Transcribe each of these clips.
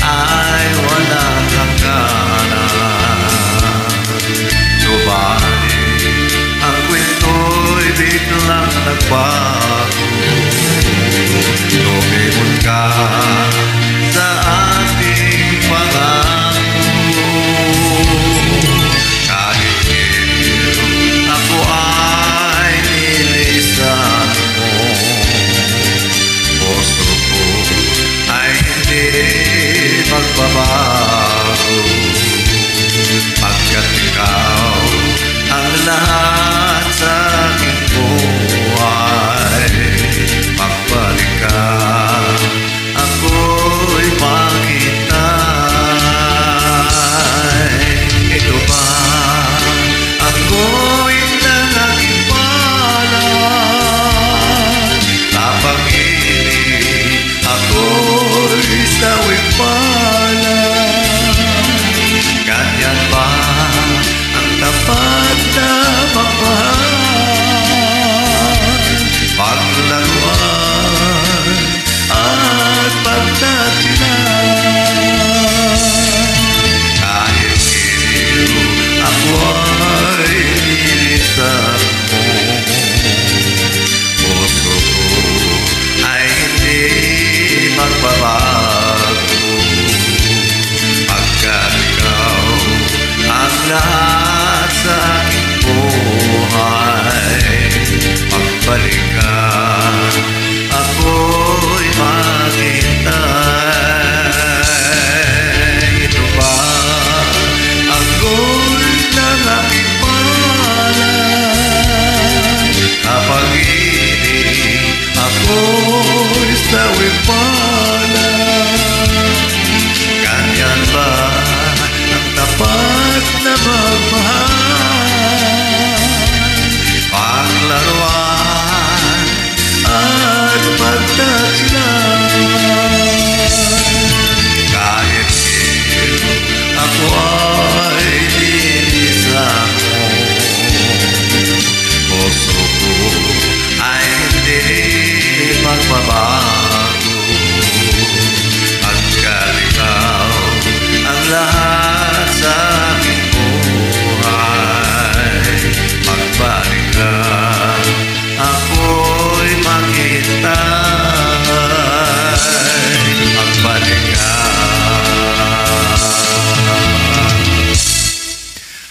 ay walang hangganan. Subalit ang kwento'y biglang nagbago. Lumimot ka sa ating pangako. Kahit ngayon ako ay nilisan mo, puso ko ay hindi magbabago. Pagkat ikaw ang lahat sa aking buhay, magbalik ka, ako'y maghintay. Ito ba ako'y nangangipalad? Napag-ibig ako'y sawing palad. Ganyan ba ang tapat na magmahal? Paglaruan at pagtatilan. Kahit ngayon ako ay nilisan mo, puso ko ay hindi magbabago. Pagkat ikaw ang lahat sa aking buhay, magbalik ka, ako'y maghintay. Ito ba ako'y nangangipalad? Napag-ibig ako'y sawing palad. Ganyan ba ang tapat na magmahal? Paglaruan at pagtatilan. Kahit ngayon ako ay nilisan mo, puso ko ay hindi magbabago. Pagkat ikaw ang lahat sa aking buhay, magbalik ka, ako'y maghintay. Magbalik ka,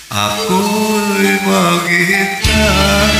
ako'y maghintay.